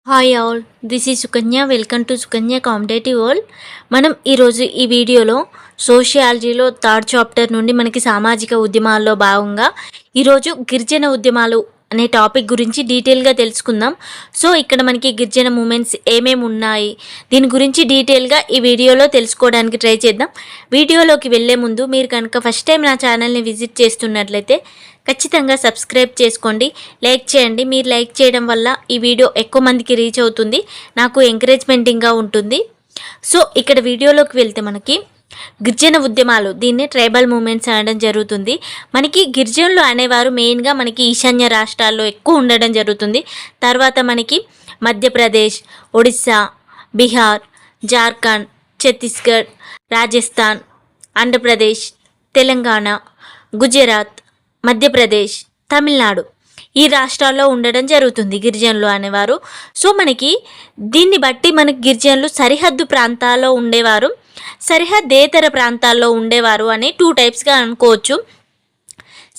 Hi all, this is Sukanya. Welcome to Sukanya competitive world. మనం ఈరోజు ఈ వీడియోలో సోషియాలజీలో థర్డ్ చాప్టర్ నుండి మనకి సామాజిక ఉద్యమాల్లో భాగంగా ఈరోజు గిరిజన ఉద్యమాలు అనే టాపిక్ గురించి డీటెయిల్గా తెలుసుకుందాం. సో ఇక్కడ మనకి గిరిజన మూమెంట్స్ ఏమేమి ఉన్నాయి, దీని గురించి డీటెయిల్గా ఈ వీడియోలో తెలుసుకోవడానికి ట్రై చేద్దాం. వీడియోలోకి వెళ్ళే ముందు మీరు కనుక ఫస్ట్ టైం నా ఛానల్ని విజిట్ చేస్తున్నట్లయితే ఖచ్చితంగా సబ్స్క్రైబ్ చేసుకోండి, లైక్ చేయండి. మీరు లైక్ చేయడం వల్ల ఈ వీడియో ఎక్కువ మందికి రీచ్ అవుతుంది, నాకు ఎంకరేజ్మెంటింగ్గా ఉంటుంది. సో ఇక్కడ వీడియోలోకి వెళ్తే మనకి గిరిజన ఉద్యమాలు, దీన్ని ట్రైబల్ మూమెంట్స్ అనడం జరుగుతుంది. మనకి గిరిజనులు అనేవారు మెయిన్గా మనకి ఈశాన్య రాష్ట్రాల్లో ఎక్కువ ఉండడం జరుగుతుంది. తర్వాత మనకి మధ్యప్రదేశ్, ఒడిస్సా, బీహార్, జార్ఖండ్, ఛత్తీస్గఢ్, రాజస్థాన్, ఆంధ్రప్రదేశ్, తెలంగాణ, గుజరాత్, మధ్యప్రదేశ్, తమిళనాడు ఈ రాష్ట్రాల్లో ఉండడం జరుగుతుంది గిరిజనులు అనేవారు. సో మనకి దీన్ని బట్టి మనకి గిరిజనులు సరిహద్దు ప్రాంతాల్లో ఉండేవారు, సరిహద్దేతర ప్రాంతాల్లో ఉండేవారు అని టూ టైప్స్గా అనుకోవచ్చు.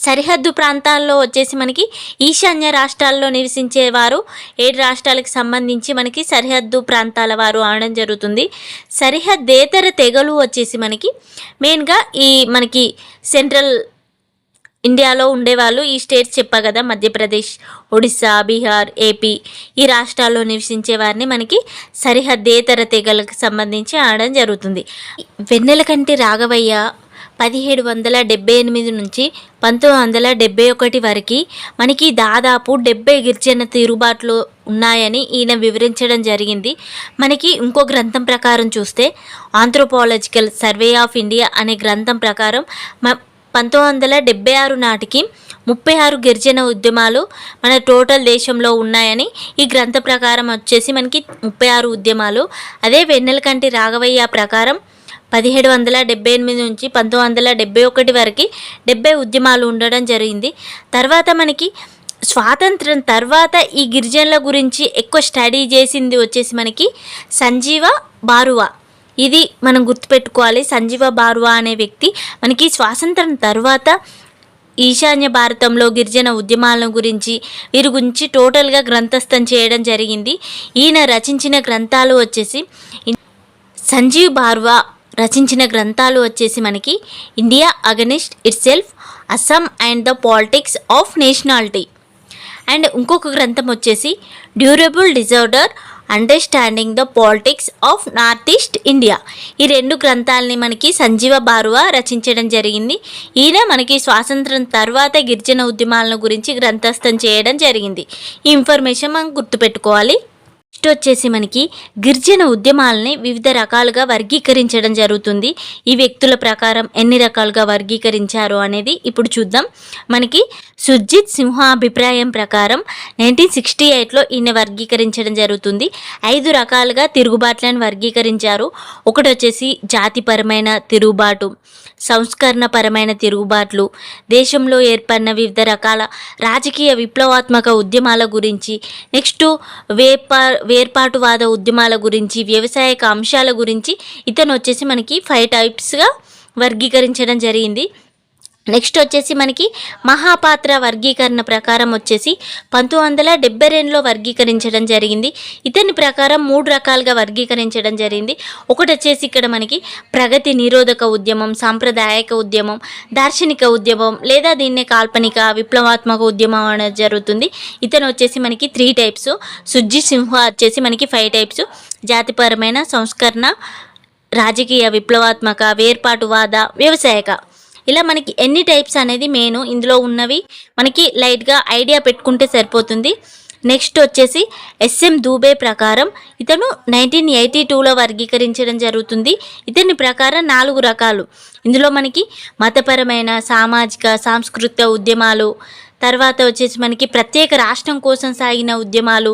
సరిహద్దు ప్రాంతాల్లో వచ్చేసి మనకి ఈశాన్య రాష్ట్రాల్లో నివసించేవారు 7 రాష్ట్రాలకు సంబంధించి మనకి సరిహద్దు ప్రాంతాల వారు అనడం జరుగుతుంది. సరిహద్దేతర తెగలు వచ్చేసి మనకి మెయిన్గా ఈ మనకి సెంట్రల్ ఇండియాలో ఉండేవాళ్ళు. ఈ స్టేట్స్ చెప్పా కదా, మధ్యప్రదేశ్, ఒడిస్సా, బీహార్, ఏపీ ఈ రాష్ట్రాల్లో నివసించే వారిని మనకి సరిహద్దేతర తెగలకు సంబంధించి ఆడడం జరుగుతుంది. వెన్నెలకంటి రాఘవయ్య 1778 నుంచి 1971 వరకు మనకి దాదాపు 70 గిరిజన తిరుగుబాట్లు ఉన్నాయని ఈయన వివరించడం జరిగింది. మనకి ఇంకో గ్రంథం ప్రకారం చూస్తే ఆంథ్రోపాలజికల్ సర్వే ఆఫ్ ఇండియా అనే గ్రంథం ప్రకారం 1976 నాటికి 36 గిరిజన ఉద్యమాలు మన టోటల్ దేశంలో ఉన్నాయని ఈ గ్రంథ ప్రకారం వచ్చేసి మనకి 36 ఉద్యమాలు. అదే వెన్నెలకంటి రాఘవయ్య ప్రకారం 1778 నుంచి 1971 వరకు 70 ఉద్యమాలు ఉండడం జరిగింది. తర్వాత మనకి స్వాతంత్రం తర్వాత ఈ గిరిజనుల గురించి ఎక్కువ స్టడీ చేసింది వచ్చేసి మనకి సంజీవ బారువా. ఇది మనం గుర్తుపెట్టుకోవాలి. సంజీవ బారువా అనే వ్యక్తి మనకి స్వాతంత్రం తర్వాత ఈశాన్య భారతంలో గిరిజన ఉద్యమాల గురించి వీరి గురించి టోటల్గా గ్రంథస్థం చేయడం జరిగింది. ఈయన రచించిన గ్రంథాలు వచ్చేసి సంజీవ్ బారువా రచించిన గ్రంథాలు వచ్చేసి మనకి India against it self, Assam and the politics of nationality. And ఇంకొక గ్రంథం వచ్చేసి durable disorder understanding the politics of north east India. ఈ 2 గ్రంథాలని మనకి సంజీవ బారువా రచించడం జరిగింది. ఈయన మనకి స్వాతంత్రం తర్వాత గిరిజన ఉద్యమాలను గురించి గ్రంథస్థం చేయడం జరిగింది. ఈ ఇన్ఫర్మేషన్ మనం గుర్తుపెట్టుకోవాలి. నెక్స్ట్ వచ్చేసి మనకి గిరిజన ఉద్యమాలని వివిధ రకాలుగా వర్గీకరించడం జరుగుతుంది. ఈ వ్యక్తుల ప్రకారం ఎన్ని రకాలుగా వర్గీకరించారు అనేది ఇప్పుడు చూద్దాం. మనకి సుర్జిత్ సింహ అభిప్రాయం ప్రకారం 1968లో ఈయన వర్గీకరించడం జరుగుతుంది. 5 రకాలుగా తిరుగుబాట్లను వర్గీకరించారు. ఒకటి వచ్చేసి జాతిపరమైన తిరుగుబాటు, సంస్కరణపరమైన తిరుగుబాట్లు, దేశంలో ఏర్పడిన వివిధ రకాల రాజకీయ విప్లవాత్మక ఉద్యమాల గురించి, నెక్స్ట్ వేర్పాటువాద ఉద్యమాల గురించి, వ్యవసాయక అంశాల గురించి ఇతను వచ్చేసి మనకి 5 టైప్స్గా వర్గీకరించడం జరిగింది. నెక్స్ట్ వచ్చేసి మనకి మహాపాత్ర వర్గీకరణ ప్రకారం వచ్చేసి 1972లో వర్గీకరించడం జరిగింది. ఇతని ప్రకారం 3 రకాలుగా వర్గీకరించడం జరిగింది. ఒకటి వచ్చేసి ఇక్కడ మనకి ప్రగతి నిరోధక ఉద్యమం, సాంప్రదాయక ఉద్యమం, దార్శనిక ఉద్యమం, లేదా దీన్నే కాల్పనిక విప్లవాత్మక ఉద్యమం అనేది జరుగుతుంది. ఇతను వచ్చేసి మనకి 3 టైప్స్. సుర్జిత్ సింహ వచ్చేసి మనకి 5 టైప్స్: జాతిపరమైన, సంస్కరణ, రాజకీయ విప్లవాత్మక, వేర్పాటువాద, వ్యవసాయక. ఇలా మనకి ఎన్ని టైప్స్ అనేది మెయిన్ ఇందులో ఉన్నవి మనకి లైట్గా ఐడియా పెట్టుకుంటే సరిపోతుంది. నెక్స్ట్ వచ్చేసి ఎస్ఎం దూబే ప్రకారం ఇతను 1982లో వర్గీకరించడం జరుగుతుంది. ఇతని ప్రకారం 4 రకాలు. ఇందులో మనకి మతపరమైన, సామాజిక, సాంస్కృతిక ఉద్యమాలు, తర్వాత వచ్చేసి మనకి ప్రత్యేక రాష్ట్రం కోసం సాగిన ఉద్యమాలు,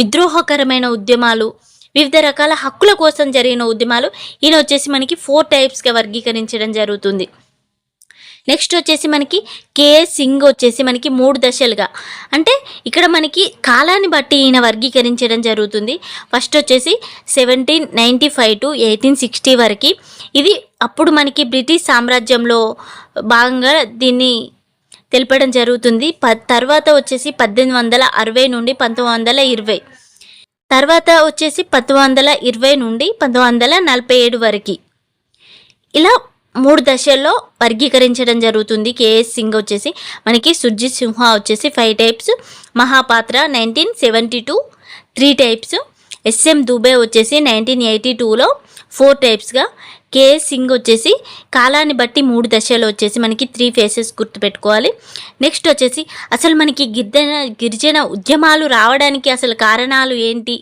విద్రోహకరమైన ఉద్యమాలు, వివిధ రకాల హక్కుల కోసం జరిగిన ఉద్యమాలు. ఈయన వచ్చేసి మనకి 4 టైప్స్గా వర్గీకరించడం జరుగుతుంది. నెక్స్ట్ వచ్చేసి మనకి కేఎస్ సింగ్ వచ్చేసి మనకి 3 దశలుగా, అంటే ఇక్కడ మనకి కాలాన్ని బట్టి ఈయన వర్గీకరించడం జరుగుతుంది. ఫస్ట్ వచ్చేసి 1795 to 1860 వరకు. ఇది అప్పుడు మనకి బ్రిటిష్ సామ్రాజ్యంలో భాగంగా దీన్ని తెలపడం జరుగుతుంది. తర్వాత వచ్చేసి 1860 నుండి 1920. తర్వాత వచ్చేసి 1920 నుండి 1947 వరకు ఇలా 3 దశల్లో వర్గీకరించడం జరుగుతుంది. కేఎస్ సింగ్ వచ్చేసి మనకి, సుర్జిత్ సింహ వచ్చేసి 5 types, Mahapatra 1972 3 types, SM Dubey వచ్చేసి 1982లో 4 టైప్స్గా, కేఎస్ సింగ్ వచ్చేసి కాలాన్ని బట్టి 3 దశలు వచ్చేసి మనకి 3 ఫేసెస్ గుర్తుపెట్టుకోవాలి. నెక్స్ట్ వచ్చేసి అసలు మనకి గిరిజన ఉద్యమాలు రావడానికి అసలు కారణాలు ఏంటి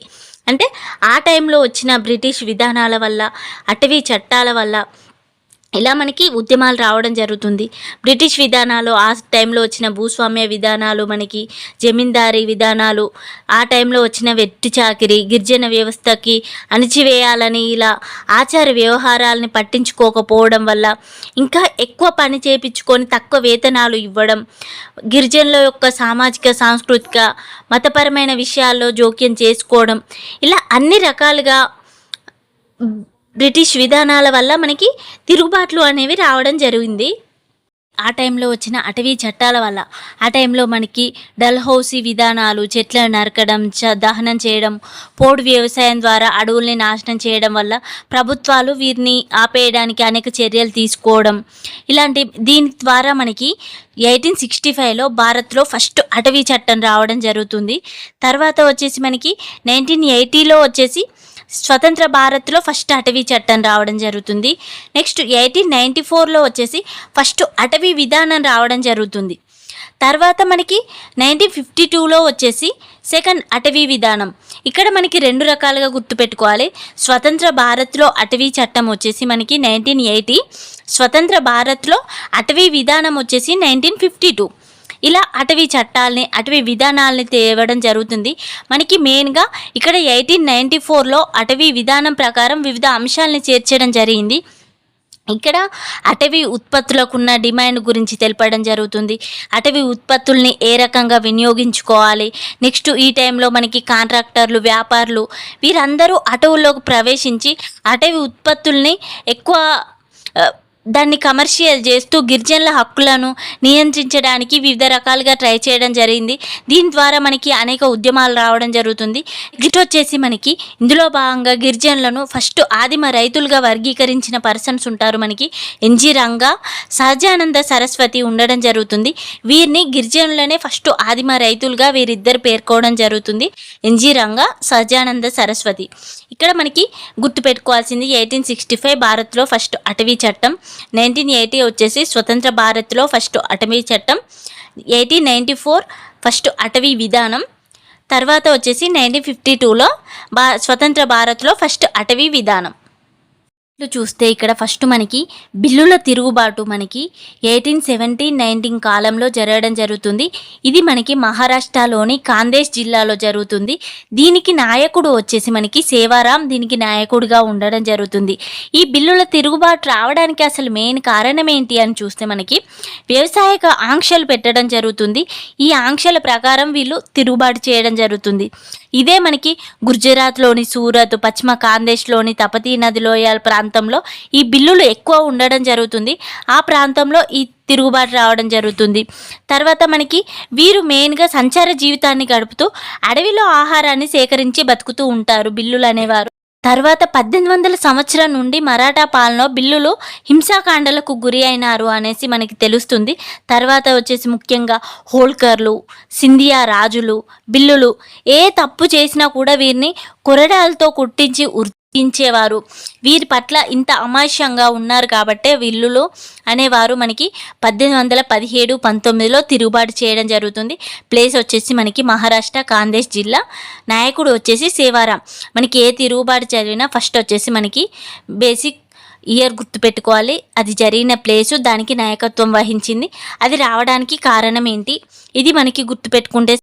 అంటే, ఆ టైంలో వచ్చిన బ్రిటిష్ విధానాల వల్ల, అటవీ చట్టాల వల్ల ఇలా మనకి ఉద్యమాలు రావడం జరుగుతుంది. బ్రిటిష్ విధానాలు, ఆ టైంలో వచ్చిన భూస్వామ్య విధానాలు, మనకి జమీందారీ విధానాలు, ఆ టైంలో వచ్చిన వెట్టి చాకిరి, గిరిజన వ్యవస్థకి అణిచివేయాలని ఇలా ఆచార వ్యవహారాలని పట్టించుకోకపోవడం వల్ల, ఇంకా ఎక్కువ పని చేయించుకొని తక్కువ వేతనాలు ఇవ్వడం, గిరిజనుల యొక్క సామాజిక, సాంస్కృతిక, మతపరమైన విషయాల్లో జోక్యం చేసుకోవడం, ఇలా అన్ని రకాలుగా బ్రిటిష్ విధానాల వల్ల మనకి తిరుగుబాట్లు అనేవి రావడం జరిగింది. ఆ టైంలో వచ్చిన అటవీ చట్టాల వల్ల, ఆ టైంలో మనకి డల్హౌసీ విధానాలు, చెట్లను నరకడం, దహనం చేయడం, పోడు వ్యవసాయం ద్వారా అడవుల్ని నాశనం చేయడం వల్ల ప్రభుత్వాలు వీరిని ఆపేయడానికి అనేక చర్యలు తీసుకోవడం, దీని ద్వారా మనకి 1865లో భారత్లో ఫస్ట్ అటవీ చట్టం రావడం జరుగుతుంది. తర్వాత వచ్చేసి మనకి 1980లో వచ్చేసి స్వతంత్ర భారత్లో ఫస్ట్ అటవీ చట్టం రావడం జరుగుతుంది. నెక్స్ట్ 1894లో వచ్చేసి ఫస్ట్ అటవీ విధానం రావడం జరుగుతుంది. తర్వాత మనకి 1952లో వచ్చేసి సెకండ్ అటవీ విధానం. ఇక్కడ మనకి 2 రకాలుగా గుర్తుపెట్టుకోవాలి. స్వతంత్ర భారత్లో అటవీ చట్టం వచ్చేసి మనకి 1980, స్వతంత్ర భారత్లో అటవీ విధానం వచ్చేసి 1952. ఇలా అటవీ చట్టాలని, అటవీ విధానాలని తేవడం జరుగుతుంది. మనకి మెయిన్గా ఇక్కడ 1894లో అటవీ విధానం ప్రకారం వివిధ అంశాలని చేర్చడం జరిగింది. ఇక్కడ అటవీ ఉత్పత్తులకు ఉన్న డిమాండ్ గురించి తెలపడం జరుగుతుంది. అటవీ ఉత్పత్తుల్ని ఏ రకంగా వినియోగించుకోవాలి. నెక్స్ట్ ఈ టైంలో మనకి కాంట్రాక్టర్లు, వ్యాపారులు వీరందరూ అటవుల్లోకి ప్రవేశించి అటవీ ఉత్పత్తుల్ని ఎక్కువ దాన్ని కమర్షియల్ చేస్తూ గిరిజనుల హక్కులను నియంత్రించడానికి వివిధ రకాలుగా ట్రై చేయడం జరిగింది. దీని ద్వారా మనకి అనేక ఉద్యమాలు రావడం జరుగుతుంది. నెక్స్ట్ వచ్చేసి మనకి ఇందులో భాగంగా గిరిజనులను ఫస్ట్ ఆదిమ రైతులుగా వర్గీకరించిన పర్సన్స్ ఉంటారు. మనకి ఎన్జి రంగా, సహజానంద సరస్వతి ఉండడం జరుగుతుంది. వీరిని గిరిజనులనే ఫస్ట్ ఆదిమ రైతులుగా వీరిద్దరు పేర్కోవడం జరుగుతుంది, ఎన్జి రంగా, సహజానంద సరస్వతి. ఇక్కడ మనకి గుర్తుపెట్టుకోవాల్సింది 1865 భారత్లో ఫస్ట్ అటవీ చట్టం, 1980 వచ్చేసి స్వతంత్ర భారత్లో ఫస్ట్ అటవీ చట్టం, 1894 ఫస్ట్ అటవీ విధానం, తర్వాత వచ్చేసి 1952లో స్వతంత్ర భారత్లో ఫస్ట్ అటవీ విధానం. చూస్తే ఇక్కడ ఫస్ట్ మనకి బిల్లుల తిరుగుబాటు మనకి 1817-19 కాలంలో జరగడం జరుగుతుంది. ఇది మనకి మహారాష్ట్రలోని కాందేశ్ జిల్లాలో జరుగుతుంది. దీనికి నాయకుడు వచ్చేసి మనకి సేవారాం దీనికి నాయకుడిగా ఉండడం జరుగుతుంది. ఈ బిల్లుల తిరుగుబాటు రావడానికి అసలు మెయిన్ కారణం ఏంటి అని చూస్తే మనకి వ్యవసాయ ఆంక్షలు పెట్టడం జరుగుతుంది. ఈ ఆంక్షల ప్రకారం వీళ్ళు తిరుగుబాటు చేయడం జరుగుతుంది. ఇదే మనకి గుజరాత్లోని సూరత్, పశ్చిమ కాందేశ్లోని తపతీ నది లోయల ప్రాంతంలో ఈ బిల్లులు ఎక్కువ ఉండడం జరుగుతుంది. ఆ ప్రాంతంలో ఈ తిరుగుబాటు రావడం జరుగుతుంది. తర్వాత మనకి వీరు మెయిన్గా సంచార జీవితాన్ని గడుపుతూ అడవిలో ఆహారాన్ని సేకరించి బతుకుతూ ఉంటారు బిల్లులు అనేవారు. తర్వాత 1800 సంవత్సరం నుండి మరాఠా పాలనలో బిల్లులు హింసాకాండలకు గురి అయినారు అనేసి మనకి తెలుస్తుంది. తర్వాత వచ్చేసి ముఖ్యంగా హోల్కర్లు, సింధియా రాజులు బిల్లులు ఏ తప్పు చేసినా కూడా వీరిని కొరడాలతో కొట్టించి ఉరికించేవారు. వీరి పట్ల ఇంత అమానుషంగా ఉన్నారు కాబట్టే బిల్లులు అనేవారు మనకి 1817-19లో తిరుగుబాటు చేయడం జరుగుతుంది. ప్లేస్ వచ్చేసి మనకి మహారాష్ట్ర కాందేశ్ జిల్లా. నాయకుడు వచ్చేసి సేవారాం. మనకి ఏ తిరుగుబాటు జరిగినా ఫస్ట్ వచ్చేసి మనకి బేసిక్ ఇయర్ గుర్తుపెట్టుకోవాలి, అది జరిగిన ప్లేసు, దానికి నాయకత్వం వహించింది, అది రావడానికి కారణం ఏంటి, ఇది మనకి గుర్తుపెట్టుకుంటే.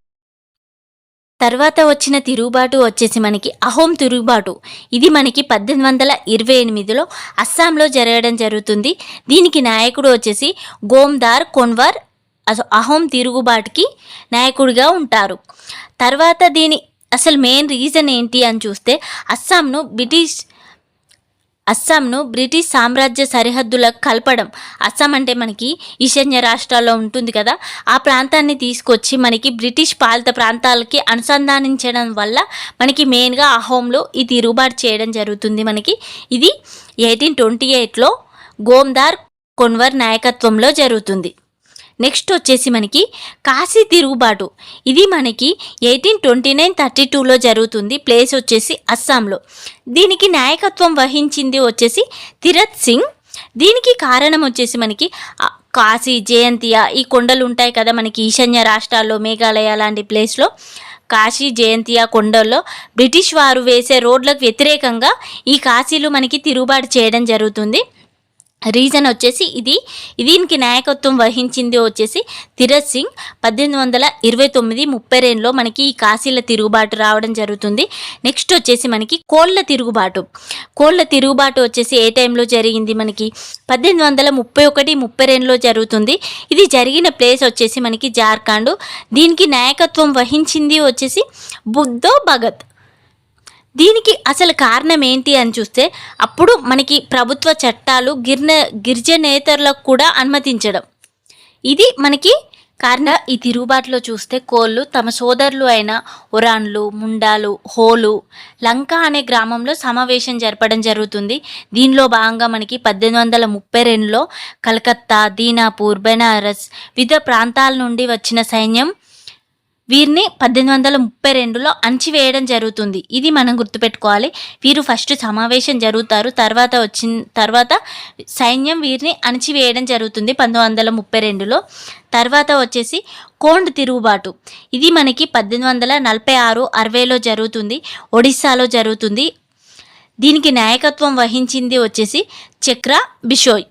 తర్వాత వచ్చిన తిరుగుబాటు వచ్చేసి మనకి అహోం తిరుగుబాటు. ఇది మనకి 1828లో అస్సాంలో జరగడం జరుగుతుంది. దీనికి నాయకుడు వచ్చేసి గోమ్దార్ కొన్వర్ అహోం తిరుగుబాటుకి నాయకుడిగా ఉంటారు. తర్వాత దీని అసలు మెయిన్ రీజన్ ఏంటి అని చూస్తే అస్సాంను బ్రిటిష్ సామ్రాజ్య సరిహద్దులకు కలపడం. అస్సాం అంటే మనకి ఈశాన్య రాష్ట్రాల్లో ఉంటుంది కదా, ఆ ప్రాంతాన్ని తీసుకొచ్చి మనకి బ్రిటిష్ పాలిత ప్రాంతాలకి అనుసంధానించడం వల్ల మనకి మెయిన్గా అహోంలో ఈ తిరుగుబాటు చేయడం జరుగుతుంది. మనకి ఇది 1828లో గోమ్దార్ కొన్వర్ నాయకత్వంలో జరుగుతుంది. నెక్స్ట్ వచ్చేసి మనకి కాశీ తిరుగుబాటు. ఇది మనకి 1829-32లో జరుగుతుంది. ప్లేస్ వచ్చేసి అస్సాంలో. దీనికి నాయకత్వం వహించింది వచ్చేసి తిరత్ సింగ్. దీనికి కారణం వచ్చేసి మనకి కాశీ, జయంతియా ఈ కొండలు ఉంటాయి కదా మనకి ఈశాన్య రాష్ట్రాల్లో, మేఘాలయ లాంటి ప్లేస్లో కాశీ, జయంతియా కొండల్లో బ్రిటిష్ వారు వేసే రోడ్లకు వ్యతిరేకంగా ఈ కాశీలు మనకి తిరుగుబాటు చేయడం జరుగుతుంది. రీజన్ వచ్చేసి దీనికి నాయకత్వం వహించింది వచ్చేసి తిరత్ సింగ్. 1829-32లో మనకి ఈ కాశీల తిరుగుబాటు రావడం జరుగుతుంది. నెక్స్ట్ వచ్చేసి మనకి కోళ్ళ తిరుగుబాటు వచ్చేసి ఏ టైంలో జరిగింది మనకి 1831-32లో జరుగుతుంది. ఇది జరిగిన ప్లేస్ వచ్చేసి మనకి జార్ఖండ్. దీనికి నాయకత్వం వహించింది వచ్చేసి బుద్ధో భగత్. దీనికి అసలు కారణం ఏంటి అని చూస్తే అప్పుడు మనకి ప్రభుత్వ చట్టాలు గిరిజనేతరులకు కూడా అనుమతించడం, ఇది మనకి కారణం. ఈ తిరుగుబాటులో చూస్తే కోళ్ళు తమ సోదరులు అయిన ఒరాన్లు, ముండాలు, హోలు, లంక అనే గ్రామంలో సమావేశం జరపడం జరుగుతుంది. దీనిలో భాగంగా మనకి 1832లో కలకత్తా, దీనాపూర్, బెనారస్ వివిధ ప్రాంతాల నుండి వచ్చిన సైన్యం వీరిని 1832లో అణచివేయడం జరుగుతుంది. ఇది మనం గుర్తుపెట్టుకోవాలి. వీరు ఫస్ట్ సమావేశం జరుగుతారు, తర్వాత సైన్యం వీరిని అణచివేయడం జరుగుతుంది 1932లో. తర్వాత వచ్చేసి కోండ్ తిరుగుబాటు. ఇది మనకి 1846-60లో జరుగుతుంది. ఒడిస్సాలో జరుగుతుంది. దీనికి నాయకత్వం వహించింది వచ్చేసి చక్ర బిషోయ్.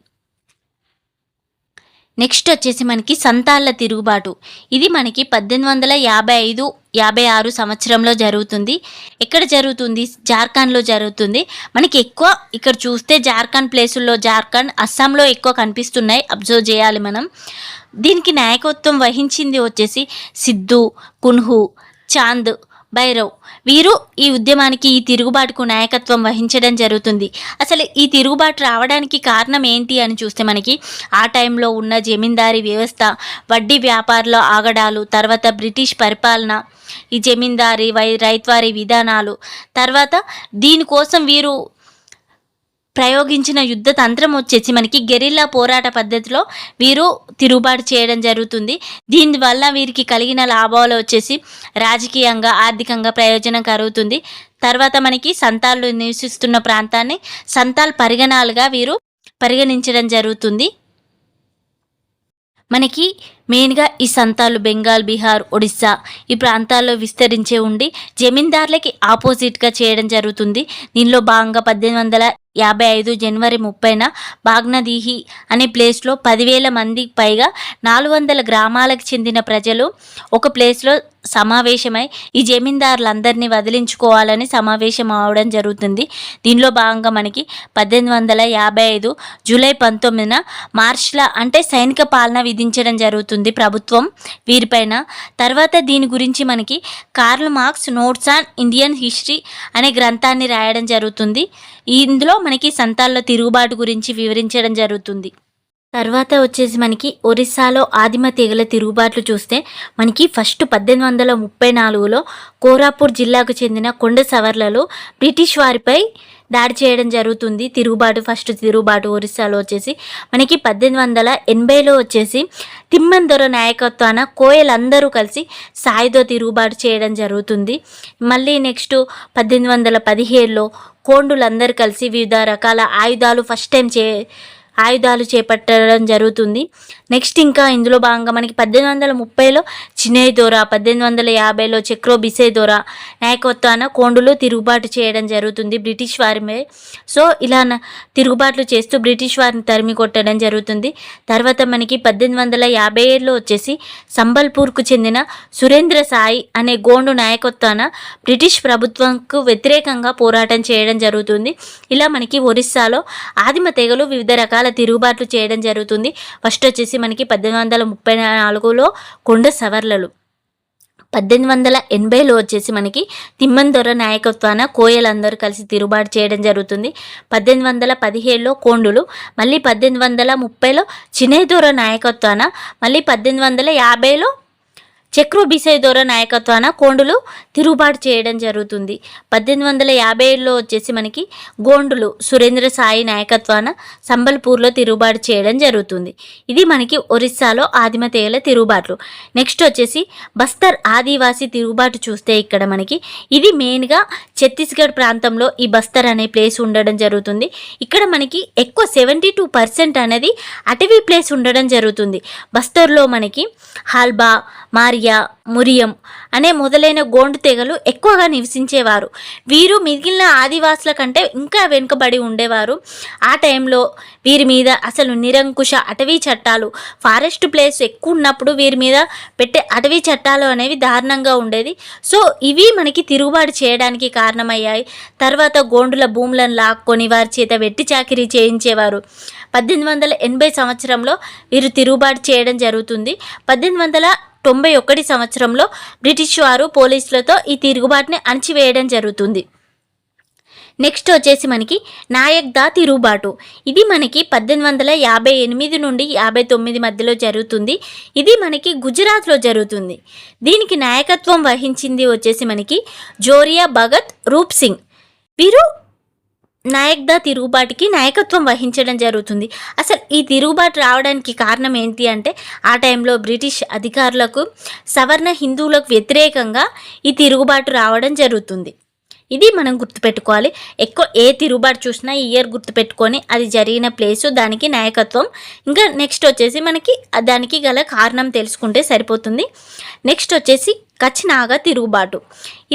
నెక్స్ట్ వచ్చేసి మనకి సంతాళ్ల తిరుగుబాటు. ఇది మనకి 1855-56 సంవత్సరంలో జరుగుతుంది. ఎక్కడ జరుగుతుంది? జార్ఖండ్లో జరుగుతుంది. మనకి ఎక్కువ ఇక్కడ చూస్తే జార్ఖండ్ ప్లేసుల్లో అస్సాంలో ఎక్కువ కనిపిస్తున్నాయి, అబ్జర్వ్ చేయాలి మనం. దీనికి నాయకత్వం వహించింది వచ్చేసి సిద్ధు, కున్హు, చాంద్, భైరవ్. వీరు ఈ ఉద్యమానికి, ఈ తిరుగుబాటుకు నాయకత్వం వహించడం జరుగుతుంది. అసలు ఈ తిరుగుబాటు రావడానికి కారణం ఏంటి అని చూస్తే మనకి ఆ టైంలో ఉన్న జమీందారీ వ్యవస్థ, వడ్డీ వ్యాపారంలో ఆగడాలు, తర్వాత బ్రిటిష్ పరిపాలన, ఈ జమీందారీ రైత్వారీ విధానాలు, తర్వాత దీనికోసం వీరు ప్రయోగించిన యుద్ధ తంత్రం వచ్చేసి మనకి గెరిల్లా పోరాట పద్ధతిలో వీరు తిరుగుబాటు చేయడం జరుగుతుంది. దీనివల్ల వీరికి కలిగిన లాభాలు వచ్చేసి రాజకీయంగా, ఆర్థికంగా ప్రయోజనం కలుగుతుంది. తర్వాత మనకి సంతాళ్ళు నివసిస్తున్న ప్రాంతాన్ని సంతాల్ పరిగణాలుగా వీరు పరిగణించడం జరుగుతుంది. మనకి మెయిన్గా ఈ సంతాలు బెంగాల్, బీహార్, ఒడిస్సా ఈ ప్రాంతాల్లో విస్తరించే ఉండి జమీందారులకి ఆపోజిట్గా చేయడం జరుగుతుంది. దీనిలో భాగంగా 1855 జనవరి 30న బాగ్నదీహి అనే ప్లేస్లో 10,000 మందికి పైగా 400 గ్రామాలకు చెందిన ప్రజలు ఒక ప్లేస్లో సమావేశమై ఈ జమీందారులందరినీ వదిలించుకోవాలని సమావేశం అవడం జరుగుతుంది. దీనిలో భాగంగా మనకి 1855 జూలై 19న మార్ష్లా అంటే సైనిక పాలన విధించడం జరుగుతుంది ప్రభుత్వం వీరిపైన. తర్వాత దీని గురించి మనకి Karl Marx notes on Indian history అనే గ్రంథాన్ని రాయడం జరుగుతుంది. ఇందులో మనకి సంతాళ్ళ తిరుగుబాటు గురించి వివరించడం జరుగుతుంది. తర్వాత వచ్చేసి మనకి ఒరిస్సాలో ఆదిమ తెగల తిరుగుబాట్లు చూస్తే మనకి ఫస్ట్ 1834లో కోరాపూర్ జిల్లాకు చెందిన కొండ సవర్లలో బ్రిటిష్ వారిపై దాడి చేయడం జరుగుతుంది. ఫస్ట్ తిరుగుబాటు ఒరిస్సాలో వచ్చేసి మనకి 1880లో వచ్చేసి తిమ్మన్ దొర నాయకత్వాన కోయలందరూ కలిసి సాయుధ తిరుగుబాటు చేయడం జరుగుతుంది. మళ్ళీ నెక్స్ట్ 1817లో కోండులందరూ కలిసి వివిధ రకాల ఆయుధాలు చేపట్టడం జరుగుతుంది. నెక్స్ట్ ఇంకా ఇందులో భాగంగా మనకి 1830లో చినయ్ దొర, 1850లో చక్రో బిసే దొర నాయకత్వాన కోండులో తిరుగుబాటు చేయడం జరుగుతుంది బ్రిటిష్ వారిపై. సో ఇలా తిరుగుబాట్లు చేస్తూ బ్రిటిష్ వారిని తరిమి కొట్టడం జరుగుతుంది. తర్వాత మనకి 1857లో వచ్చేసి సంబల్పూర్కు చెందిన సురేంద్ర సాయి అనే గోండు నాయకత్వాన బ్రిటిష్ ప్రభుత్వంకు వ్యతిరేకంగా పోరాటం చేయడం జరుగుతుంది. ఇలా మనకి ఒరిస్సాలో ఆదిమ తెగలు వివిధ రకాల తిరుగుబాట్లు చేయడం జరుగుతుంది. ఫస్ట్ వచ్చేసి మనకి 1834లో కొండ సవర్లలు. 1880లో వచ్చేసి మనకి తిమ్మన్ దొర నాయకత్వాన కోయలందరూ కలిసి తిరుగుబాటు చేయడం జరుగుతుంది. 1817లో కోండులు, మళ్ళీ 1830లో చిన్నయ్య దొర నాయకత్వాన, మళ్ళీ 1850లో చక్రు బిసయ్ దొర నాయకత్వాన కోండులు తిరుగుబాటు చేయడం జరుగుతుంది. 1857లో వచ్చేసి మనకి గోండులు సురేంద్ర సాయి నాయకత్వాన సంబల్పూర్లో తిరుగుబాటు చేయడం జరుగుతుంది. ఇది మనకి ఒరిస్సాలో ఆదిమ తెగల తిరుగుబాట్లు. నెక్స్ట్ వచ్చేసి బస్తర్ ఆదివాసీ తిరుగుబాటు చూస్తే ఇక్కడ మనకి ఇది మెయిన్గా ఛత్తీస్గఢ్ ప్రాంతంలో ఈ బస్తర్ అనే ప్లేస్ ఉండడం జరుగుతుంది. ఇక్కడ మనకి ఎక్కువ 72% అనేది అటవీ ప్లేస్ ఉండడం జరుగుతుంది. బస్తర్లో మనకి హాల్బా, మారియా, మురియం అనే మొదలైన గోండు తెగలు ఎక్కువగా నివసించేవారు. వీరు మిగిలిన ఆదివాసుల కంటే ఇంకా వెనుకబడి ఉండేవారు. ఆ టైంలో వీరి మీద అసలు నిరంకుశ అటవీ చట్టాలు, ఫారెస్ట్ ప్లేస్ ఎక్కువ ఉన్నప్పుడు వీరి మీద పెట్టే అటవీ చట్టాలు అనేవి దారుణంగా ఉండేది. సో ఇవి మనకి తిరుగుబాటు చేయడానికి కారణమయ్యాయి. తర్వాత గోండుల భూములను లాక్కొని వారి చేత వెట్టి చాకిరీ చేయించేవారు. 1880 సంవత్సరంలో వీరు తిరుగుబాటు చేయడం జరుగుతుంది. 1891 సంవత్సరంలో బ్రిటిష్ వారు పోలీసులతో ఈ తిరుగుబాటుని అణచివేయడం జరుగుతుంది. నెక్స్ట్ వచ్చేసి మనకి నాయక్ దా తిరుగుబాటు. ఇది మనకి 1858 నుండి 59 మధ్యలో జరుగుతుంది. ఇది మనకి గుజరాత్లో జరుగుతుంది. దీనికి నాయకత్వం వహించింది వచ్చేసి మనకి జోరియా భగత్ రూప్ సింగ్. వీరు నాయక్ దా తిరుగుబాటుకి నాయకత్వం వహించడం జరుగుతుంది. అసలు ఈ తిరుగుబాటు రావడానికి కారణం ఏంటి అంటే ఆ టైంలో బ్రిటిష్ అధికారులకు సవర్ణ హిందువులకు వ్యతిరేకంగా ఈ తిరుగుబాటు రావడం జరుగుతుంది. ఇది మనం గుర్తుపెట్టుకోవాలి. ఎక్కువ ఏ తిరుగుబాటు చూసినా ఈ ఇయర్ గుర్తుపెట్టుకొని అది జరిగిన ప్లేసు, దానికి నాయకత్వం, ఇంకా నెక్స్ట్ వచ్చేసి మనకి దానికి గల కారణం తెలుసుకుంటే సరిపోతుంది. నెక్స్ట్ వచ్చేసి కచ్ నాగా తిరుగుబాటు.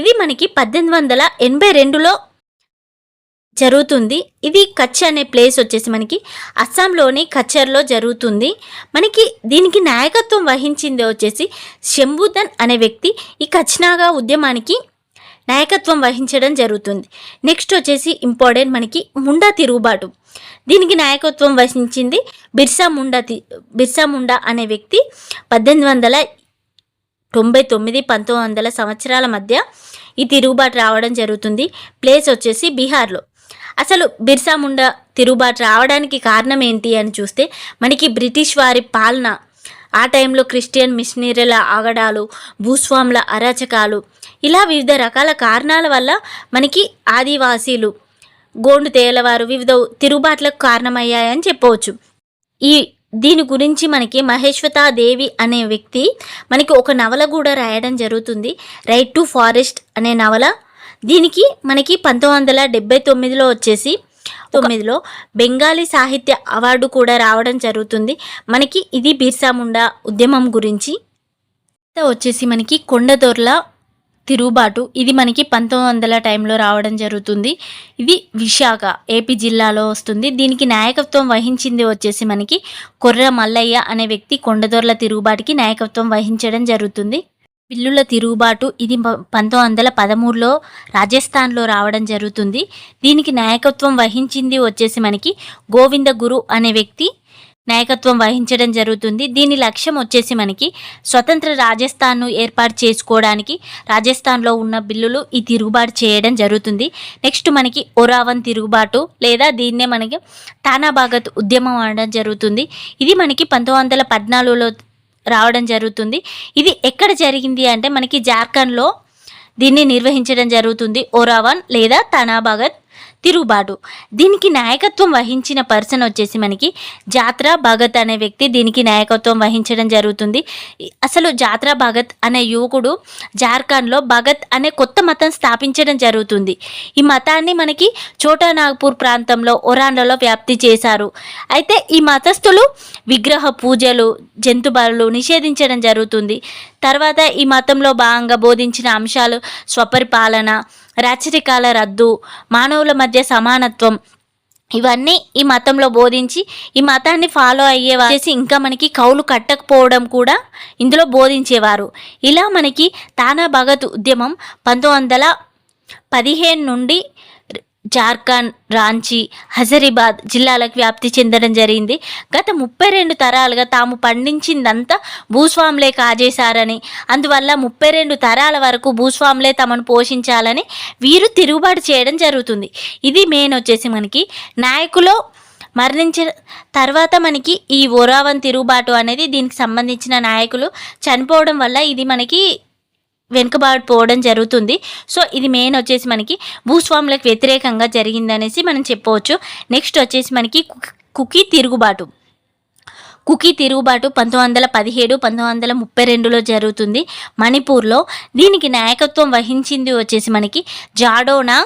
ఇది మనకి 1882లో జరుగుతుంది. ఇది కచ్ అనే ప్లేస్ వచ్చేసి మనకి అస్సాంలోని కచ్చర్లో జరుగుతుంది. మనకి దీనికి నాయకత్వం వహించింది వచ్చేసి శంభుధన్ అనే వ్యక్తి ఈ కచ్ నాగా ఉద్యమానికి నాయకత్వం వహించడం జరుగుతుంది. నెక్స్ట్ వచ్చేసి ఇంపార్టెంట్ మనకి ముండా తిరుగుబాటు. దీనికి నాయకత్వం వహించింది బిర్సా ముండా అనే వ్యక్తి 1899 1900 సంవత్సరాల మధ్య ఈ తిరుగుబాటు రావడం జరుగుతుంది. ప్లేస్ వచ్చేసి బీహార్లో. అసలు బిర్సా ముండా తిరుగుబాటు రావడానికి కారణం ఏంటి అని చూస్తే మనకి బ్రిటిష్ వారి పాలన, ఆ టైంలో క్రిస్టియన్ మిషనరీల ఆగడాలు, భూస్వాముల అరాచకాలు, ఇలా వివిధ రకాల కారణాల వల్ల మనకి ఆదివాసీలు, గోండు తేలవారు వివిధ తిరుగుబాట్లకు కారణమయ్యాయని చెప్పవచ్చు. దీని గురించి మనకి మహేశ్వతా దేవి అనే వ్యక్తి మనకి ఒక నవల కూడా రాయడం జరుగుతుంది, రైట్ టు ఫారెస్ట్ అనే నవల. దీనికి మనకి 1979లో వచ్చేసి 9లో బెంగాలీ సాహిత్య అవార్డు కూడా రావడం జరుగుతుంది. మనకి ఇది బిర్సా ముండా ఉద్యమం గురించి. వచ్చేసి మనకి కొండదొర్ల తిరుగుబాటు. ఇది మనకి 1900 టైంలో రావడం జరుగుతుంది. ఇది విశాఖ ఏపీ జిల్లాలో వస్తుంది. దీనికి నాయకత్వం వహించింది వచ్చేసి మనకి కొర్ర మల్లయ్య అనే వ్యక్తి కొండదొర్ల తిరుగుబాటుకి నాయకత్వం వహించడం జరుగుతుంది. బిల్లుల తిరుగుబాటు. ఇది 1913లో రాజస్థాన్లో రావడం జరుగుతుంది. దీనికి నాయకత్వం వహించింది వచ్చేసి మనకి గోవింద గురు అనే వ్యక్తి నాయకత్వం వహించడం జరుగుతుంది. దీని లక్ష్యం వచ్చేసి మనకి స్వతంత్ర రాజస్థాన్ను ఏర్పాటు చేసుకోవడానికి రాజస్థాన్లో ఉన్న బిల్లులు ఈ తిరుగుబాటు చేయడం జరుగుతుంది. నెక్స్ట్ మనకి ఒరావన్ తిరుగుబాటు, లేదా దీన్నే మనకి తానా భాగత్ ఉద్యమం అనడం జరుగుతుంది. ఇది మనకి 1914లో రావడం జరుగుతుంది. ఇది ఎక్కడ జరిగింది అంటే మనకి జార్ఖండ్లో దీన్ని నిర్వహించడం జరుగుతుంది, ఒరావన్ లేదా తానా భాగత్ తిరుగుబాటు. దీనికి నాయకత్వం వహించిన పర్సన్ వచ్చేసి మనకి జాత్రా భగత్ అనే వ్యక్తి దీనికి నాయకత్వం వహించడం జరుగుతుంది. అసలు జాత్రా భగత్ అనే యువకుడు జార్ఖండ్లో భగత్ అనే కొత్త మతం స్థాపించడం జరుగుతుంది. ఈ మతాన్ని మనకి చోటా నాగ్పూర్ ప్రాంతంలో ఒరాన్లలో వ్యాప్తి చేశారు. అయితే ఈ మతస్థులు విగ్రహ పూజలు, జంతు బలులు నిషేధించడం జరుగుతుంది. తర్వాత ఈ మతంలో భాగంగా బోధించిన అంశాలు స్వపరిపాలన, రాచరికాల రద్దు, మానవుల మధ్య సమానత్వం, ఇవన్నీ ఈ మతంలో బోధించి ఈ మతాన్ని ఫాలో అయ్యేవారు. ఇంకా మనకి కౌలు కట్టకపోవడం కూడా ఇందులో బోధించేవారు. ఇలా మనకి తానా భగత్ ఉద్యమం 1915 నుండి జార్ఖండ్, రాంచీ, హజరీబాద్ జిల్లాలకు వ్యాప్తి చెందడం జరిగింది. గత 32 తరాలుగా తాము పండించిందంతా భూస్వాములే కాజేశారని, అందువల్ల 32 తరాల వరకు భూస్వాములే తమను పోషించాలని వీరు తిరుగుబాటు చేయడం జరుగుతుంది. ఇది మెయిన్ వచ్చేసి మనకి నాయకులు మరణించిన తర్వాత మనకి ఈ ఓరావన్ తిరుగుబాటు అనేది దీనికి సంబంధించిన నాయకులు చనిపోవడం వల్ల ఇది మనకి వెనుకబాటుపోవడం జరుగుతుంది. సో ఇది మెయిన్ వచ్చేసి మనకి భూస్వాములకు వ్యతిరేకంగా జరిగిందనేసి మనం చెప్పవచ్చు. నెక్స్ట్ వచ్చేసి మనకి కుకీ తిరుగుబాటు. కుకీ తిరుగుబాటు 1917, 1932లో జరుగుతుంది మణిపూర్లో. దీనికి నాయకత్వం వహించింది వచ్చేసి మనకి జాడోనా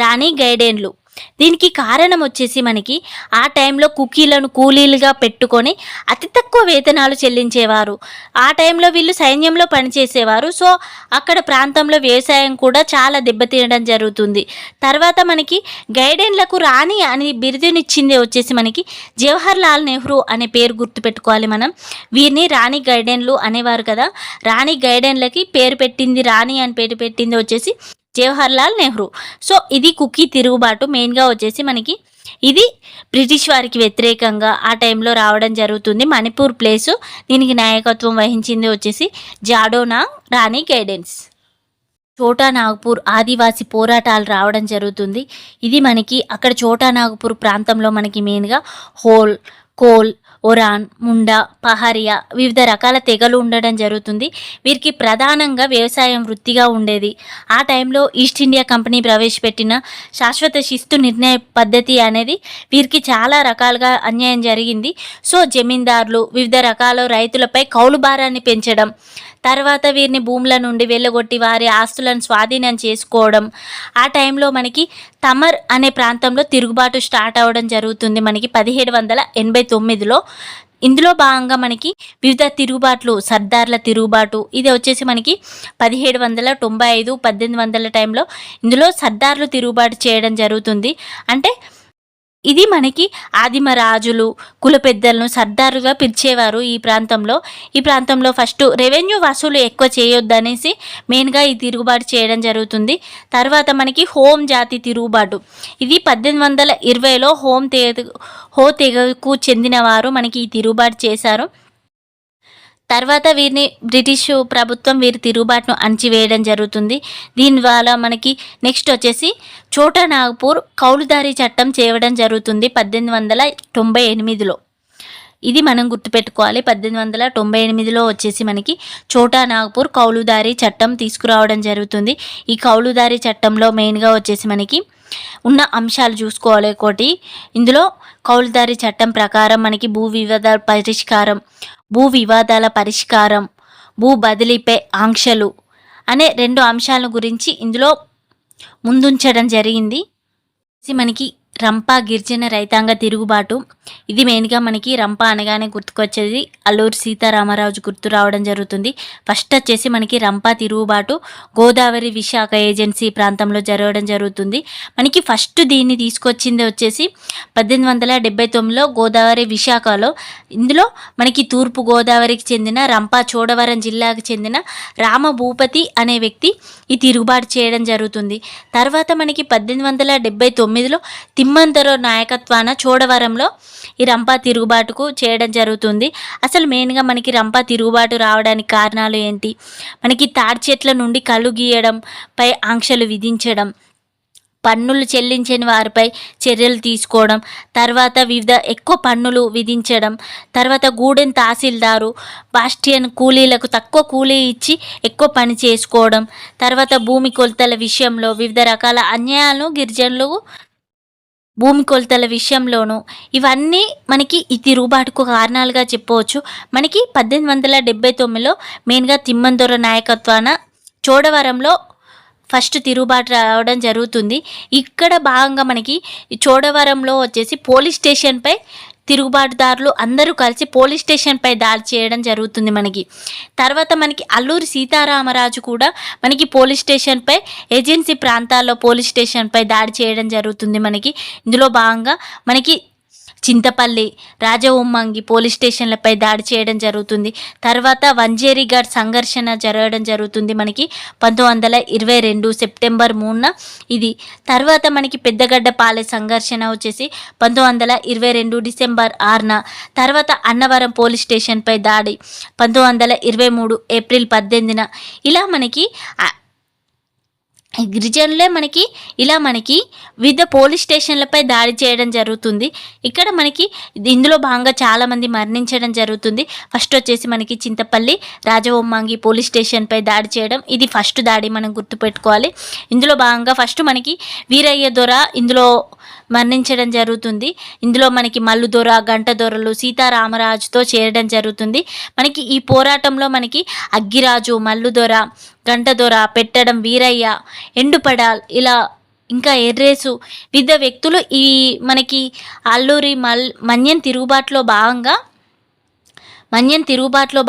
రాణి గైడెన్లు. దీనికి కారణం వచ్చేసి మనకి ఆ టైంలో కుకీలను కూలీలుగా పెట్టుకొని అతి తక్కువ వేతనాలు చెల్లించేవారు. ఆ టైంలో వీళ్ళు సైన్యంలో పనిచేసేవారు. సో అక్కడ ప్రాంతంలో వ్యవసాయం కూడా చాలా దెబ్బతినడం జరుగుతుంది. తర్వాత మనకి గైడెన్లకు రాణి అని బిరుదునిచ్చింది వచ్చేసి మనకి జవహర్ లాల్ నెహ్రూ అనే పేరు గుర్తుపెట్టుకోవాలి మనం. వీరిని రాణి గైడెన్లు అనేవారు కదా. రాణి గైడెన్లకి పేరు పెట్టింది, రాణి అని పేరు పెట్టింది వచ్చేసి జవహర్ లాల్ నెహ్రూ. సో ఇది కుకీ తిరుగుబాటు. మెయిన్గా వచ్చేసి మనకి ఇది బ్రిటిష్ వారికి వ్యతిరేకంగా ఆ టైంలో రావడం జరుగుతుంది. మణిపూర్ ప్లేసు. దీనికి నాయకత్వం వహించింది వచ్చేసి జాడోనా రాణి గైడెన్స్. చోటా నాగపూర్ ఆదివాసీ పోరాటాలు రావడం జరుగుతుంది. ఇది మనకి అక్కడ చోటా నాగపూర్ ప్రాంతంలో మనకి మెయిన్గా హోల్, కోల్, ఒరాన్, ముండా, పహారియా వివిధ రకాల తెగలు ఉండడం జరుగుతుంది. వీరికి ప్రధానంగా వ్యవసాయం వృత్తిగా ఉండేది. ఆ టైంలో ఈస్ట్ ఇండియా కంపెనీ ప్రవేశపెట్టిన శాశ్వత శిస్తు నిర్ణయ పద్ధతి అనేది వీరికి చాలా రకాలుగా అన్యాయం జరిగింది. సో జమీందారులు వివిధ రకాల రైతులపై కౌలు భారాన్ని పెంచడం, తర్వాత వీరిని భూముల నుండి వెళ్ళగొట్టి వారి ఆస్తులను స్వాధీనం చేసుకోవడం. ఆ టైంలో మనకి తమర్ అనే ప్రాంతంలో తిరుగుబాటు స్టార్ట్ అవ్వడం జరుగుతుంది మనకి 1789లో. ఇందులో భాగంగా మనకి వివిధ తిరుగుబాట్లు, సర్దార్ల తిరుగుబాటు ఇది వచ్చేసి మనకి 1795, 1800 టైంలో ఇందులో సర్దార్లు తిరుగుబాటు చేయడం జరుగుతుంది. అంటే ఇది మనకి ఆదిమ రాజులు, కుల పెద్దలను సర్దారుగా పిలిచేవారు ఈ ప్రాంతంలో ఫస్ట్ రెవెన్యూ వసూలు ఎక్కువ చేయొద్దనేసి మెయిన్గా ఈ తిరుగుబాటు చేయడం జరుగుతుంది. తర్వాత మనకి హోం జాతి తిరుగుబాటు. ఇది 1820లో హో తెగకు చెందిన వారు మనకి ఈ తిరుగుబాటు చేశారు. తర్వాత వీరిని బ్రిటిష్ ప్రభుత్వం వీరి తిరుగుబాటును అణచివేయడం జరుగుతుంది. దీనివల్ల మనకి నెక్స్ట్ వచ్చేసి చోటా నాగపూర్ కౌలుదారీ చట్టం చేయడం జరుగుతుంది 1898లో. ఇది మనం గుర్తుపెట్టుకోవాలి. 1898లో వచ్చేసి మనకి చోటా నాగపూర్ కౌలుదారీ చట్టం తీసుకురావడం జరుగుతుంది. ఈ కౌలుదారీ చట్టంలో మెయిన్గా వచ్చేసి మనకి ఉన్న అంశాలు చూసుకోవాలి. ఒకటి ఇందులో కౌలుదారీ చట్టం ప్రకారం మనకి భూ వివాదాల పరిష్కారం, భూ బదిలీపై ఆంక్షలు అనే 2 అంశాల గురించి ఇందులో ముందుంచడం జరిగింది. మనకి రంపా గిరిజన రైతాంగ తిరుగుబాటు. ఇది మెయిన్గా మనకి రంపా అనగానే గుర్తుకొచ్చేది అల్లూరి సీతారామరాజు గుర్తు రావడం జరుగుతుంది. ఫస్ట్ వచ్చేసి మనకి రంపా తిరుగుబాటు గోదావరి విశాఖ ఏజెన్సీ ప్రాంతంలో జరగడం జరుగుతుంది. మనకి ఫస్ట్ దీన్ని తీసుకొచ్చింది వచ్చేసి 1879లో గోదావరి విశాఖలో. ఇందులో మనకి తూర్పు గోదావరికి చెందిన రంపా చోడవరం జిల్లాకు చెందిన రామభూపతి అనే వ్యక్తి ఈ తిరుగుబాటు చేయడం జరుగుతుంది. తర్వాత మనకి 1879లో తిమ్మంతరో నాయకత్వాన చోడవరంలో ఈ రంపా తిరుగుబాటుకు చేయడం జరుగుతుంది. అసలు మెయిన్గా మనకి రంపా తిరుగుబాటు రావడానికి కారణాలు ఏంటి? మనకి తాడి చెట్ల నుండి కళ్ళు గీయడం పై ఆంక్షలు విధించడం, పన్నులు చెల్లించని వారిపై చర్యలు తీసుకోవడం, తర్వాత వివిధ ఎక్కువ పన్నులు విధించడం, తర్వాత గూడెం తహసీల్దారు బాస్టియన్ కూలీలకు తక్కువ కూలీ ఇచ్చి ఎక్కువ పని చేసుకోవడం, తర్వాత భూమి కొలతల విషయంలో వివిధ రకాల అన్యాయాలను గిరిజనులు భూమి కొలతల విషయంలోనూ ఇవన్నీ మనకి ఈ తిరుగుబాటుకు కారణాలుగా చెప్పవచ్చు. మనకి 1879లో మెయిన్గా తిమ్మనదొర నాయకత్వాన చోడవరంలో ఫస్ట్ తిరుగుబాటు రావడం జరుగుతుంది. ఇక్కడ భాగంగా మనకి చోడవరంలో వచ్చేసి పోలీస్ స్టేషన్పై తిరుగుబాటుదారులు అందరూ కలిసి పోలీస్ స్టేషన్పై దాడి చేయడం జరుగుతుంది మనకి. తర్వాత మనకి అల్లూరి సీతారామరాజు కూడా మనకి పోలీస్ స్టేషన్పై ఏజెన్సీ ప్రాంతాల్లో పోలీస్ స్టేషన్పై దాడి చేయడం జరుగుతుంది మనకి. ఇందులో భాగంగా మనకి చింతపల్లి, రాజవొమ్మంగి పోలీస్ స్టేషన్లపై దాడి చేయడం జరుగుతుంది. తర్వాత వంజేరిఘాట్ సంఘర్షణ జరగడం జరుగుతుంది మనకి 1922 సెప్టెంబర్ 3న ఇది. తర్వాత మనకి పెద్దగడ్డపాలెం సంఘర్షణ వచ్చేసి 1922 డిసెంబర్ 6న. తర్వాత అన్నవరం పోలీస్ స్టేషన్పై దాడి 1923 ఏప్రిల్ 18న. ఇలా మనకి గిరిజనులే మనకి వివిధ పోలీస్ స్టేషన్లపై దాడి చేయడం జరుగుతుంది. ఇక్కడ మనకి ఇందులో భాగంగా చాలామంది మరణించడం జరుగుతుంది. ఫస్ట్ వచ్చేసి మనకి చింతపల్లి రాజవొమ్మంగి పోలీస్ స్టేషన్పై దాడి చేయడం, ఇది ఫస్ట్ దాడి మనం గుర్తుపెట్టుకోవాలి. ఇందులో భాగంగా ఫస్ట్ మనకి వీరయ్య దొర ఇందులో మరణించడం జరుగుతుంది. ఇందులో మనకి మల్లు దొర, గంట దొరలు, సీతారామరాజుతో చేరడం జరుగుతుంది. మనకి ఈ పోరాటంలో మనకి అగ్గిరాజు, మల్లు దొర, గంట దొర, పెట్టడం వీరయ్య, ఎండుపడాల్, ఇలా ఇంకా ఎర్రేసు వివిధ వ్యక్తులు ఈ మనకి అల్లూరి మన్యం తిరుగుబాటులో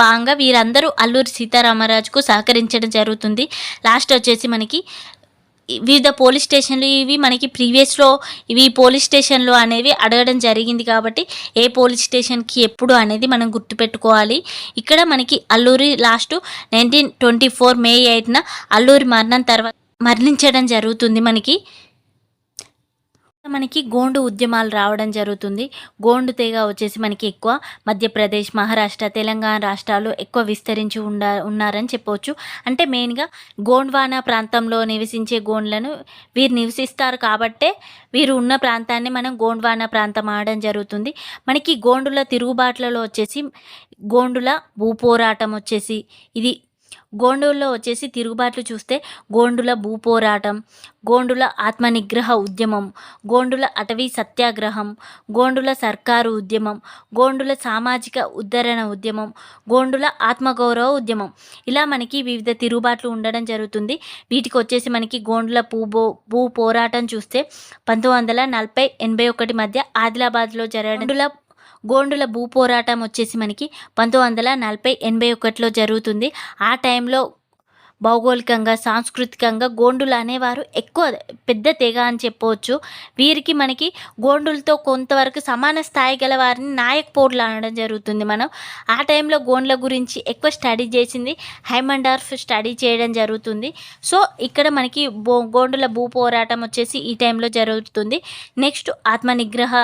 భాగంగా వీరందరూ అల్లూరి సీతారామరాజుకు సహకరించడం జరుగుతుంది. లాస్ట్ వచ్చేసి మనకి వివిధ పోలీస్ స్టేషన్లు ఇవి మనకి ప్రీవియస్లో ఇవి పోలీస్ స్టేషన్లు అనేవి అడగడం జరిగింది కాబట్టి ఏ పోలీస్ స్టేషన్కి ఎప్పుడు అనేది మనం గుర్తుపెట్టుకోవాలి. ఇక్కడ మనకి అల్లూరి లాస్ట్ 1924 మే 8న అల్లూరి మరణం తర్వాత మరణించడం జరుగుతుంది. మనకి గోండు ఉద్యమాలు రావడం జరుగుతుంది. గోండు తెగ వచ్చేసి మనకి ఎక్కువ మధ్యప్రదేశ్, మహారాష్ట్ర, తెలంగాణ రాష్ట్రాలు ఎక్కువ విస్తరించి ఉన్నారని చెప్పవచ్చు. అంటే మెయిన్గా గోండ్వానా ప్రాంతంలో నివసించే గోండ్లను వీరు నివసిస్తారు కాబట్టే వీరు ఉన్న ప్రాంతాన్ని మనం గోండ్వానా ప్రాంతం ఆడడం జరుగుతుంది. మనకి గోండుల తిరుగుబాట్లలో వచ్చేసి గోండుల భూపోరాటం వచ్చేసి ఇది. గోండుల్లో వచ్చేసి తిరుగుబాట్లు చూస్తే గోండుల భూపోరాటం, గోండుల ఆత్మనిగ్రహ ఉద్యమం, గోండుల అటవీ సత్యాగ్రహం, గోండుల సర్కారు ఉద్యమం, గోండుల సామాజిక ఉద్ధరణ ఉద్యమం, గోండుల ఆత్మగౌరవ ఉద్యమం, ఇలా మనకి వివిధ తిరుగుబాట్లు ఉండడం జరుగుతుంది. వీటికి వచ్చేసి మనకి గోండుల భూ పోరాటం చూస్తే 1940-81 మధ్య ఆదిలాబాద్లో జరగడం. గోండుల భూ పోరాటం వచ్చేసి మనకి 1940-81లో జరుగుతుంది. ఆ టైంలో భౌగోళికంగా, సాంస్కృతికంగా గోండులు అనేవారు ఎక్కువ పెద్ద తెగ అని చెప్పవచ్చు. వీరికి మనకి గోండులతో కొంతవరకు సమాన స్థాయి గల వారిని నాయక్ పోర్లు అనడం జరుగుతుంది. మనం ఆ టైంలో గోండ్ల గురించి ఎక్కువ స్టడీ చేసింది హైమండార్ఫ్ స్టడీ చేయడం జరుగుతుంది. సో ఇక్కడ మనకి గోండుల భూ పోరాటం వచ్చేసి ఈ టైంలో జరుగుతుంది. నెక్స్ట్ ఆత్మనిగ్రహ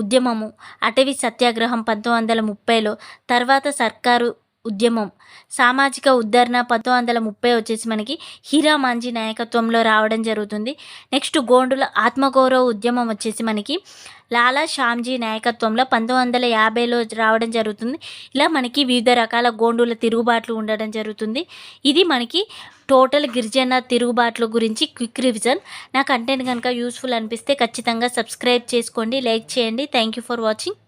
ఉద్యమము, అటవీ సత్యాగ్రహం 1930లో, తర్వాత సర్కారు ఉద్యమం, సామాజిక ఉద్ధరణ 1930 వచ్చేసి మనకి హీరామాంజీ నాయకత్వంలో రావడం జరుగుతుంది. నెక్స్ట్ గోండుల ఆత్మగౌరవ ఉద్యమం వచ్చేసి మనకి లాలా షామ్జీ నాయకత్వంలో 1950లో రావడం జరుగుతుంది. ఇలా మనకి వివిధ రకాల గోండుల తిరుగుబాట్లు ఉండడం జరుగుతుంది. ఇది మనకి టోటల్ గిరిజన తిరుగుబాట్ల గురించి క్విక్ రివిజన్. నా కంటెంట్ కనుక యూస్ఫుల్ అనిపిస్తే ఖచ్చితంగా సబ్స్క్రైబ్ చేసుకోండి, లైక్ చేయండి. Thank you for watching.